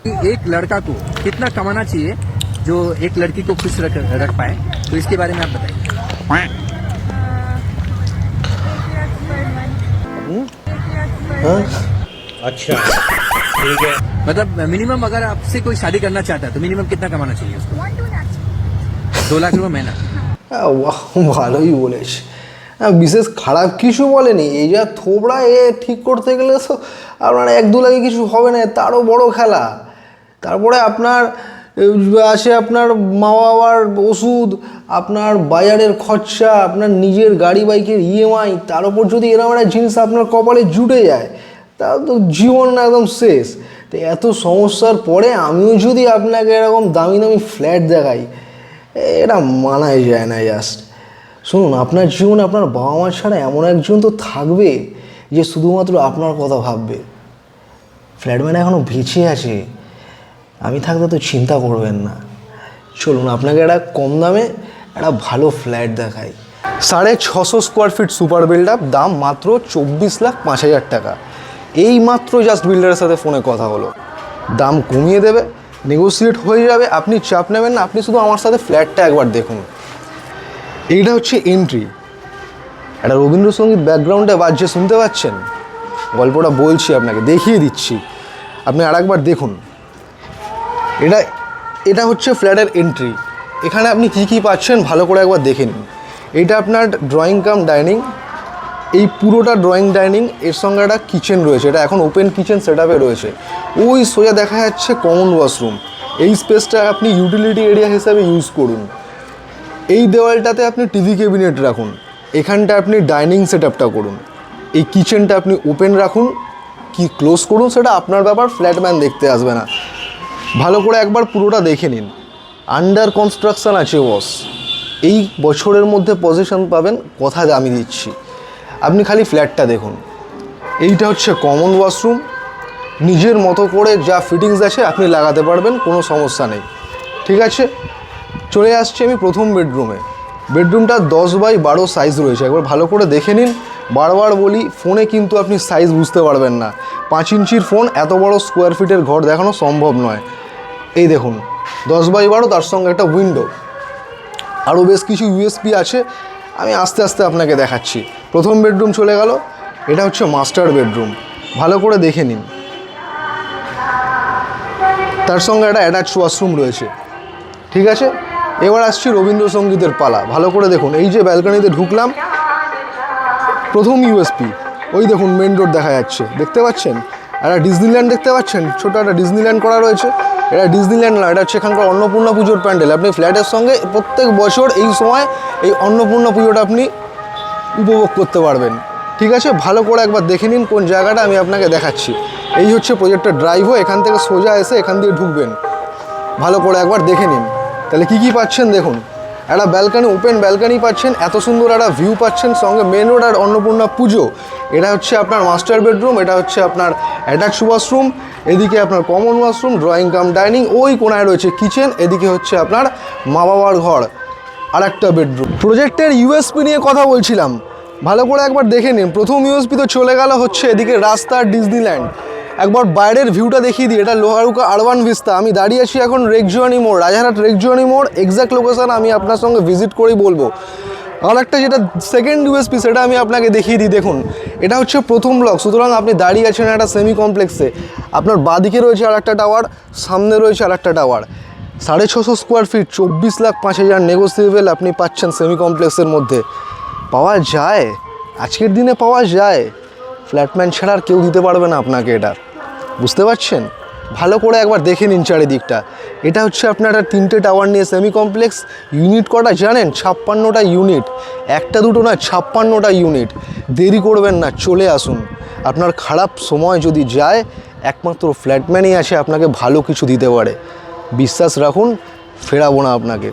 एक लड़का को कितना कमाना चाहिए जो एक लड़की को खुश रख पाए, तो इसके बारे में आप बताइए। अच्छा ठीक है। मतलब मिनिमम अगर आपसे कोई शादी करना चाहता है तो मिनिमम कितना कमाना चाहिए उसको? 2 लाख रुपए महीना। ভালোই বলেছে। বিশেষ খারাপ কিছু বলেনি, এই যা থোবড়া এ ঠিক করতে গেলে তো আপনার 1-2 লাখে কিছু হবে না, তারও বড় খেলা। তারপরে আপনার আসে আপনার মা বাবার ওষুধ, আপনার বাজারের খরচা, আপনার নিজের গাড়ি বাইকের ইএমআই, তার উপর যদি এরকম একটা জিনিস আপনার কপালে জুটে যায় তাহলে তো জীবন একদম শেষ। তো এত সমস্যার পরে আমিও যদি আপনাকে এরকম দামি দামি ফ্ল্যাট দেখাই, এটা মানাই যায় না। জাস্ট শুনুন, আপনার জীবনে আপনার বাবা মা ছাড়া এমন একজন তো থাকবে যে শুধুমাত্র আপনার কথা ভাববে। ফ্ল্যাটম্যান এখনও বেঁচে আছে, আমি থাকতে তো চিন্তা করবেন না। চলুন আপনাকে একটা কম দামে একটা ভালো ফ্ল্যাট দেখাই। 650 square feet super build up, দাম মাত্র 24,05,000 টাকা। এই মাত্র জাস্ট বিল্ডারের সাথে ফোনে কথা হলো, দাম কমিয়ে দেবে, নেগোসিয়েট হয়ে যাবে। আপনি চাপ নেবেন না, আপনি শুধু আমার সাথে ফ্ল্যাটটা একবার দেখুন। এইটা হচ্ছে এন্ট্রি। একটা রবীন্দ্রসঙ্গীত ব্যাকগ্রাউন্ডে বাজছে, শুনতে পাচ্ছেন? গল্পটা বলছি আপনাকে, দেখিয়ে দিচ্ছি, আপনি আরেকবার দেখুন। এটা হচ্ছে ফ্ল্যাটের এন্ট্রি। এখানে আপনি কী কী পাচ্ছেন ভালো করে একবার দেখে নিন। এইটা আপনার ড্রয়িং কাম ডাইনিং, এই পুরোটা ড্রয়িং ডাইনিং, এর সঙ্গে একটা কিচেন রয়েছে, এটা এখন ওপেন কিচেন সেট আপে রয়েছে। ওই সোজা দেখা যাচ্ছে কমন ওয়াশরুম, এই স্পেসটা আপনি ইউটিলিটি এরিয়া হিসাবে ইউজ করুন। এই দেওয়ালটাতে আপনি টিভি ক্যাবিনেট রাখুন, এখানটা আপনি ডাইনিং সেট আপটা করুন, এই কিচেনটা আপনি ওপেন রাখুন কি ক্লোজ করুন সেটা আপনার ব্যাপার, ফ্ল্যাটম্যান দেখতে আসবে না। ভালো করে একবার পুরোটা দেখে নিন। আন্ডার কনস্ট্রাকশান আছে ওয়াশ, এই বছরের মধ্যে পজিশন পাবেন, কথা আমি দিচ্ছি। আপনি খালি ফ্ল্যাটটা দেখুন। এইটা হচ্ছে কমন ওয়াশরুম, নিজের মতো করে যা ফিটিংস আছে আপনি লাগাতে পারবেন, কোনো সমস্যা নেই। ঠিক আছে, চলে আসছি আমি প্রথম বেডরুমে। বেডরুমটা 10x12 সাইজ রয়েছে, একবার ভালো করে দেখে নিন। বারবার বলি, ফোনে কিন্তু আপনি সাইজ বুঝতে পারবেন না। 5 ইঞ্চির ফোন এত বড় স্কোয়ার ফিটের ঘর দেখানো সম্ভব নয়। এই দেখুন 10x12, তার সঙ্গে একটা উইন্ডো, আরও বেশ কিছু ইউএসপি আছে, আমি আস্তে আস্তে আপনাকে দেখাচ্ছি। প্রথম বেডরুম চলে গেল, এটা হচ্ছে মাস্টার বেডরুম, ভালো করে দেখে নিন। তার সঙ্গে একটা অ্যাটাচ ওয়াশরুম রয়েছে। ঠিক আছে, এবার আসছি রবীন্দ্রসঙ্গীতের পালা, ভালো করে দেখুন। এই যে ব্যালকনিতে ঢুকলাম, প্রথম ইউএসপি, ওই দেখুন মেন রোড দেখা যাচ্ছে, দেখতে পাচ্ছেন? একটা ডিজনিল্যান্ড দেখতে পাচ্ছেন, ছোটো একটা ডিজনিল্যান্ড করা রয়েছে। এটা ডিজনিল্যান্ড না, এটা হচ্ছে এখানকার অন্নপূর্ণা পুজোর প্যান্ডেল। আপনি ফ্ল্যাটের সঙ্গে প্রত্যেক বছর এই সময় এই অন্নপূর্ণা পুজোটা আপনি উপভোগ করতে পারবেন। ঠিক আছে, ভালো করে একবার দেখে নিন কোন জায়গাটা আমি আপনাকে দেখাচ্ছি। এই হচ্ছে প্রজেক্টের ড্রাইভও, এখান থেকে সোজা এসে এখান দিয়ে ঢুকবেন। ভালো করে একবার দেখে নিন, তাহলে কী কী পাচ্ছেন দেখুন। একটা ব্যালকানি, ওপেন ব্যালকানি পাচ্ছেন, এত সুন্দর একটা ভিউ পাচ্ছেন, সঙ্গে মেন রোড আর অন্নপূর্ণা পুজো। এটা হচ্ছে আপনার মাস্টার বেডরুম, এটা হচ্ছে আপনার অ্যাটাচ ওয়াশরুম, এদিকে আপনার common washroom, drawing cum dining, ওই কোনায় রয়েছে কিচেন, এদিকে হচ্ছে আপনার মা বাবার ঘর, আর একটা বেডরুম। প্রজেক্টের ইউএসপি নিয়ে কথা বলছিলাম, ভালো করে একবার দেখে নিন। প্রথম ইউএসপি তো চলে গেল হচ্ছে এদিকে রাস্তা ডিজনিল্যান্ড। একবার বাইরের ভিউটা দেখিয়ে দিই, এটা লোহারুকা আরবান ভিস্তা। আমি দাঁড়িয়ে আছি এখন রেকজুয়ানি মোড়, রাজারহাট রেকজুয়ানি মোড়, এক্স্যাক্ট লোকেশান আমি আপনার সঙ্গে ভিজিট করেই বলবো। আর একটা যেটা সেকেন্ড ইউএসপি সেটা আমি আপনাকে দেখিয়ে দিই। দেখুন, এটা হচ্ছে প্রথম ব্লক, সুতরাং আপনি দাঁড়িয়ে আছেন একটা সেমি কমপ্লেক্সে। আপনার বাঁদিকে রয়েছে আর একটা টাওয়ার, সামনে রয়েছে আর একটা টাওয়ার। 650 স্কোয়ার ফিট, 24,05,000 নেগোসিয়েবল আপনি পাচ্ছেন সেমি কমপ্লেক্সের মধ্যে। পাওয়া যায়, আজকের দিনে পাওয়া যায়, ফ্ল্যাটম্যান ছাড়া আর কেউ দিতে পারবে না আপনাকে এটা, বুঝতে পারছেন? ভালো করে একবার দেখে নিন চারিদিকটা। এটা হচ্ছে আপনার 3টে টাওয়ার নিয়ে সেমি কমপ্লেক্স। ইউনিট কটা জানেন? 56টা ইউনিট, একটা দুটো না, 56টা ইউনিট। দেরি করবেন না, চলে আসুন। আপনার খারাপ সময় যদি যায়, একমাত্র ফ্ল্যাটম্যানই আছে আপনাকে ভালো কিছু দিতে পারে। বিশ্বাস রাখুন, ফেরাবো না আপনাকে।